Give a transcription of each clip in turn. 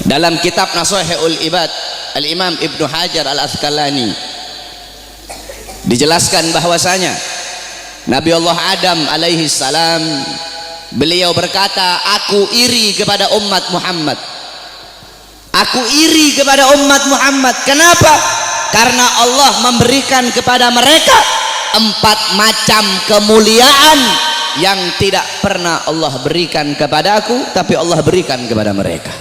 Dalam kitab Nashihul Ibad, Al-Imam Ibnu Hajar Al-Asqalani dijelaskan bahwasanya Nabi Allah Adam alaihi salam, beliau berkata, aku iri kepada umat Muhammad. Aku iri kepada umat Muhammad. Kenapa? Karena Allah memberikan kepada mereka 4 macam kemuliaan yang tidak pernah Allah berikan kepada aku, tapi Allah berikan kepada mereka.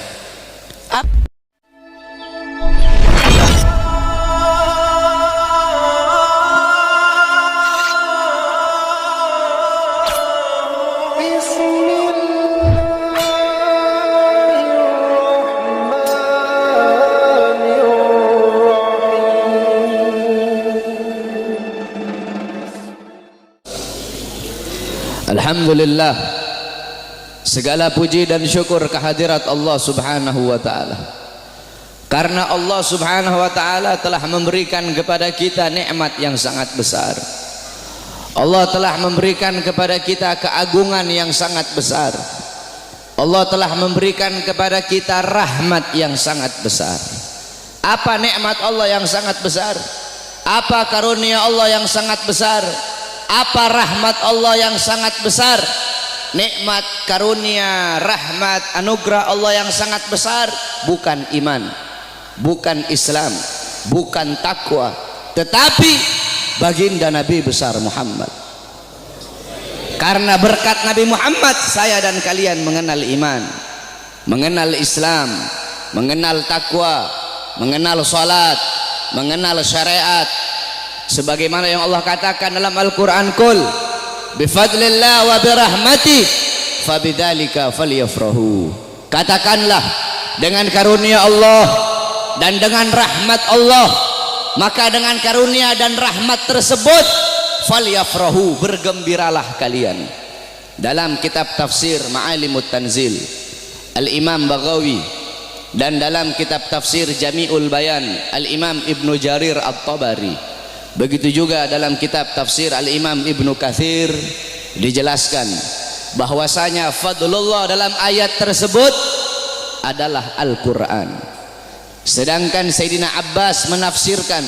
Alhamdulillah, segala puji dan syukur kehadirat Allah subhanahu wa ta'ala, karena Allah subhanahu wa ta'ala telah memberikan kepada kita nikmat yang sangat besar. Allah telah memberikan kepada kita keagungan yang sangat besar. Allah telah memberikan kepada kita rahmat yang sangat besar. Apa nikmat Allah yang sangat besar? Apa karunia Allah yang sangat besar? Apa rahmat Allah yang sangat besar? Nikmat, karunia, rahmat, anugerah Allah yang sangat besar bukan iman, bukan Islam, bukan takwa, tetapi baginda Nabi besar Muhammad. Karena berkat Nabi Muhammad, saya dan kalian mengenal iman, mengenal Islam, mengenal takwa, mengenal salat, mengenal syariat, sebagaimana yang Allah katakan dalam Al-Quran, Qul bifadlillah wa birahmatih fabidzalika falyafrahu. Katakanlah, dengan karunia Allah dan dengan rahmat Allah, maka dengan karunia dan rahmat tersebut falyafrahu, bergembiralah kalian. Dalam kitab tafsir Ma'alimut Tanzil Al-Imam Baghawi, dan dalam kitab tafsir Jami'ul Bayan Al-Imam Ibnu Jarir At-Tabari, begitu juga dalam kitab tafsir Al-Imam Ibnu Katsir, dijelaskan bahwasanya fadlullah dalam ayat tersebut adalah Al-Quran. Sedangkan Sayyidina Abbas menafsirkan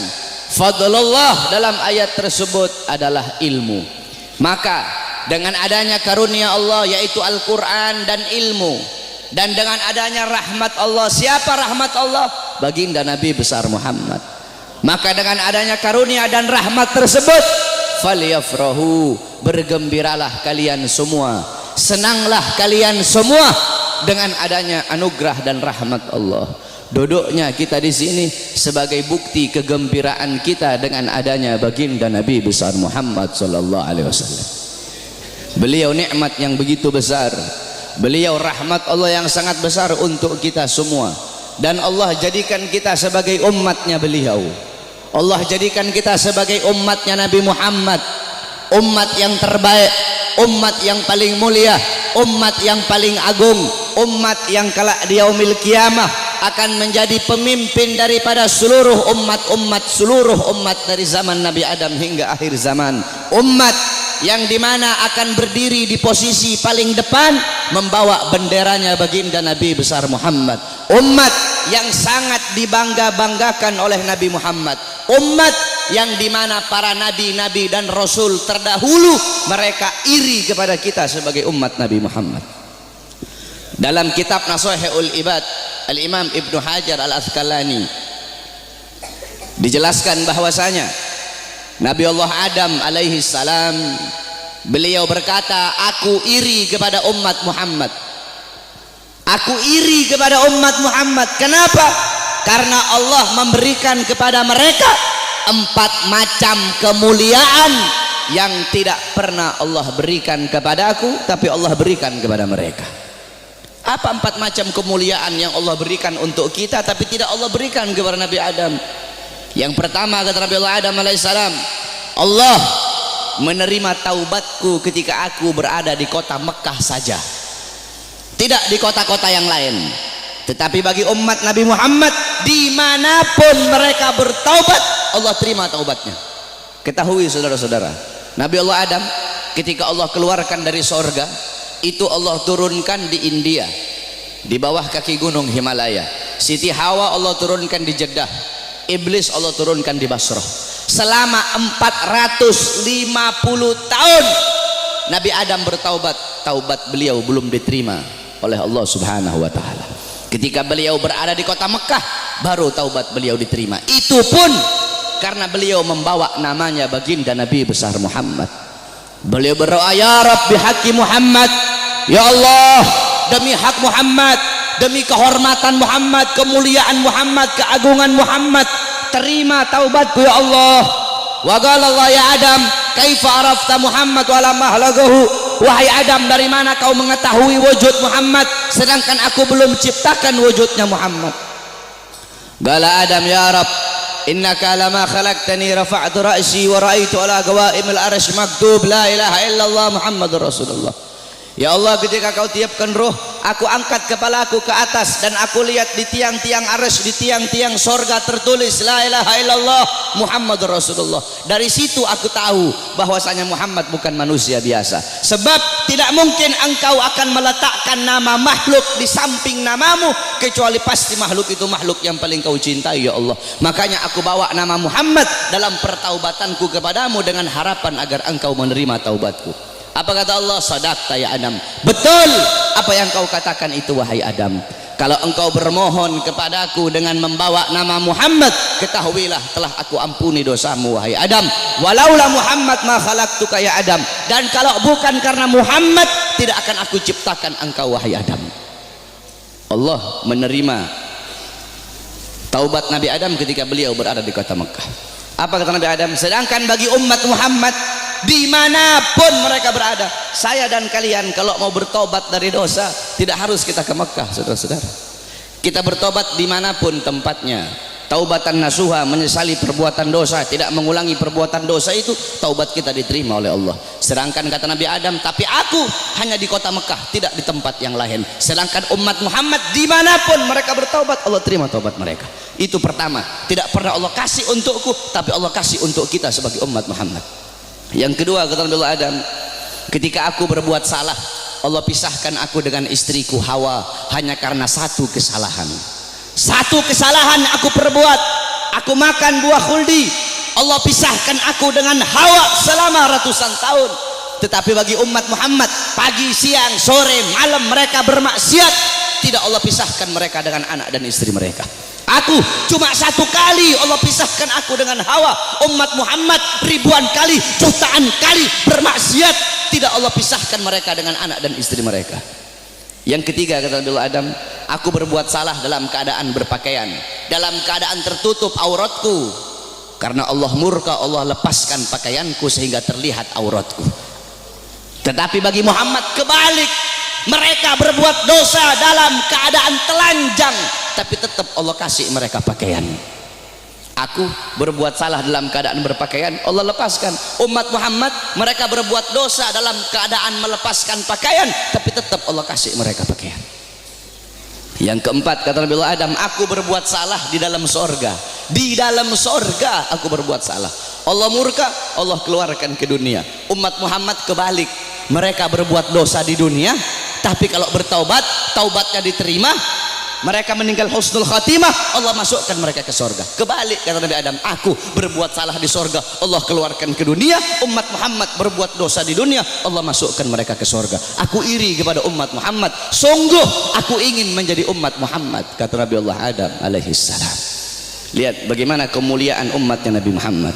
fadlullah dalam ayat tersebut adalah ilmu. Maka dengan adanya karunia Allah yaitu Al-Quran dan ilmu, dan dengan adanya rahmat Allah, siapa rahmat Allah? Baginda Nabi besar Muhammad. Maka dengan adanya karunia dan rahmat tersebut falyafrahu, bergembiralah kalian semua, senanglah kalian semua dengan adanya anugerah dan rahmat Allah. Duduknya kita di sini sebagai bukti kegembiraan kita dengan adanya baginda Nabi besar Muhammad sallallahu alaihi wasallam. Beliau nikmat yang begitu besar, beliau rahmat Allah yang sangat besar untuk kita semua, dan Allah jadikan kita sebagai umatnya beliau. Allah jadikan kita sebagai umatnya Nabi Muhammad, umat yang terbaik, umat yang paling mulia, umat yang paling agung, umat yang kelak di yaumil kiamah akan menjadi pemimpin daripada seluruh umat-umat, seluruh umat dari zaman Nabi Adam hingga akhir zaman. Umat yang dimana akan berdiri di posisi paling depan membawa benderanya baginda Nabi besar Muhammad. Umat yang sangat dibangga-banggakan oleh Nabi Muhammad. Umat yang dimana para nabi-nabi dan rasul terdahulu mereka iri kepada kita sebagai umat Nabi Muhammad. Dalam kitab Nashihul Ibad, Al-Imam Ibnu Hajar Al-Asqalani dijelaskan bahwasanya Nabi Allah Adam alaihi salam, beliau berkata, aku iri kepada umat Muhammad. Aku iri kepada umat Muhammad. Kenapa? Karena Allah memberikan kepada mereka 4 macam kemuliaan yang tidak pernah Allah berikan kepada aku, tapi Allah berikan kepada mereka. Apa 4 macam kemuliaan yang Allah berikan untuk kita tapi tidak Allah berikan kepada Nabi Adam? Yang pertama, kata Nabi Allah Adam alaihissalam, Allah menerima taubatku ketika aku berada di kota Mekah saja, tidak di kota-kota yang lain. Tetapi bagi umat Nabi Muhammad, dimanapun mereka bertaubat, Allah terima taubatnya. Ketahui saudara-saudara, Nabi Allah Adam ketika Allah keluarkan dari sorga, itu Allah turunkan di India, di bawah kaki gunung Himalaya. Siti Hawa Allah turunkan di Jeddah, Iblis Allah turunkan di Basrah. Selama 450 tahun Nabi Adam bertaubat, taubat beliau belum diterima oleh Allah Subhanahu wa taala. Ketika beliau berada di kota Mekah, baru taubat beliau diterima. Itu pun karena beliau membawa namanya baginda Nabi besar Muhammad. Beliau berdoa, ya Rabb bihaqqi Muhammad, ya Allah, demi hak Muhammad, demi kehormatan Muhammad, kemuliaan Muhammad, keagungan Muhammad, terima taubatku ya Allah. Wa qala Allah ya Adam, kaifa arafta Muhammad wa lam ahlagahu? Wahai Adam, dari mana kau mengetahui wujud Muhammad sedangkan aku belum ciptakan wujudnya Muhammad? Qala Adam, ya Rabb, innaka lama khalaqtani rafa'tu ra'si wa ra'aitu ala qawaimil arsy maktub la ilaha illallah Muhammadur Rasulullah. Ya Allah, ketika kau tiupkan ruh, aku angkat kepalaku ke atas dan aku lihat di tiang-tiang arsy, di tiang-tiang sorga tertulis la ilaha illallah Muhammadur Rasulullah. Dari situ aku tahu bahwasanya Muhammad bukan manusia biasa. Sebab tidak mungkin engkau akan meletakkan nama makhluk di samping namamu, kecuali pasti makhluk itu makhluk yang paling kau cintai ya Allah. Makanya aku bawa nama Muhammad dalam pertaubatanku kepadamu dengan harapan agar engkau menerima taubatku. Apa kata Allah? Sadaqta ya Adam, betul apa yang kau katakan itu wahai Adam. Kalau engkau bermohon kepadaku dengan membawa nama Muhammad, ketahuilah telah aku ampuni dosamu wahai Adam. Walaula Muhammad ma khalaqtuka ya Adam, dan kalau bukan karena Muhammad tidak akan aku ciptakan engkau wahai Adam. Allah menerima taubat Nabi Adam ketika beliau berada di kota Mekah. Apa kata Nabi Adam? Sedangkan bagi umat Muhammad dimanapun mereka berada, saya dan kalian kalau mau bertobat dari dosa tidak harus kita ke Mekah, saudara-saudara. Kita bertobat dimanapun tempatnya. Taubatan nasuha, menyesali perbuatan dosa, tidak mengulangi perbuatan dosa, itu taubat kita diterima oleh Allah. Sedangkan kata Nabi Adam, tapi aku hanya di kota Mekah, tidak di tempat yang lain. Sedangkan umat Muhammad dimanapun mereka bertaubat, Allah terima taubat mereka. Itu pertama, tidak pernah Allah kasih untukku, tapi Allah kasih untuk kita sebagai umat Muhammad. Yang kedua kata Nabi Adam, ketika aku berbuat salah, Allah pisahkan aku dengan istriku Hawa hanya karena satu kesalahan. Satu kesalahan aku perbuat, aku makan buah khuldi, Allah pisahkan aku dengan Hawa selama ratusan tahun. Tetapi bagi umat Muhammad, pagi, siang, sore, malam mereka bermaksiat, tidak Allah pisahkan mereka dengan anak dan istri mereka. Aku cuma satu kali Allah pisahkan aku dengan Hawa. Umat Muhammad ribuan kali, jutaan kali bermaksiat, tidak Allah pisahkan mereka dengan anak dan istri mereka. Yang ketiga kata Nabi Adam, aku berbuat salah dalam keadaan berpakaian, dalam keadaan tertutup auratku, karena Allah murka, Allah lepaskan pakaianku sehingga terlihat auratku. Tetapi bagi Muhammad kebalik, mereka berbuat dosa dalam keadaan telanjang, tapi tetap Allah kasih mereka pakaian. Aku berbuat salah dalam keadaan berpakaian, Allah lepaskan. Umat Muhammad mereka berbuat dosa dalam keadaan melepaskan pakaian, tapi tetap Allah kasih mereka pakaian. Yang keempat kata Nabi Adam, aku berbuat salah di dalam sorga. Di dalam sorga aku berbuat salah, Allah murka, Allah keluarkan ke dunia. Umat Muhammad kebalik, mereka berbuat dosa di dunia, tapi kalau bertaubat, taubatnya diterima, mereka meninggal husnul khatimah, Allah masukkan mereka ke sorga. Kebalik kata Nabi Adam, aku berbuat salah di sorga, Allah keluarkan ke dunia. Umat Muhammad berbuat dosa di dunia, Allah masukkan mereka ke sorga. Aku iri kepada umat Muhammad, sungguh aku ingin menjadi umat Muhammad, kata Nabi Allah Adam alaihi salam. Lihat bagaimana kemuliaan umatnya Nabi Muhammad.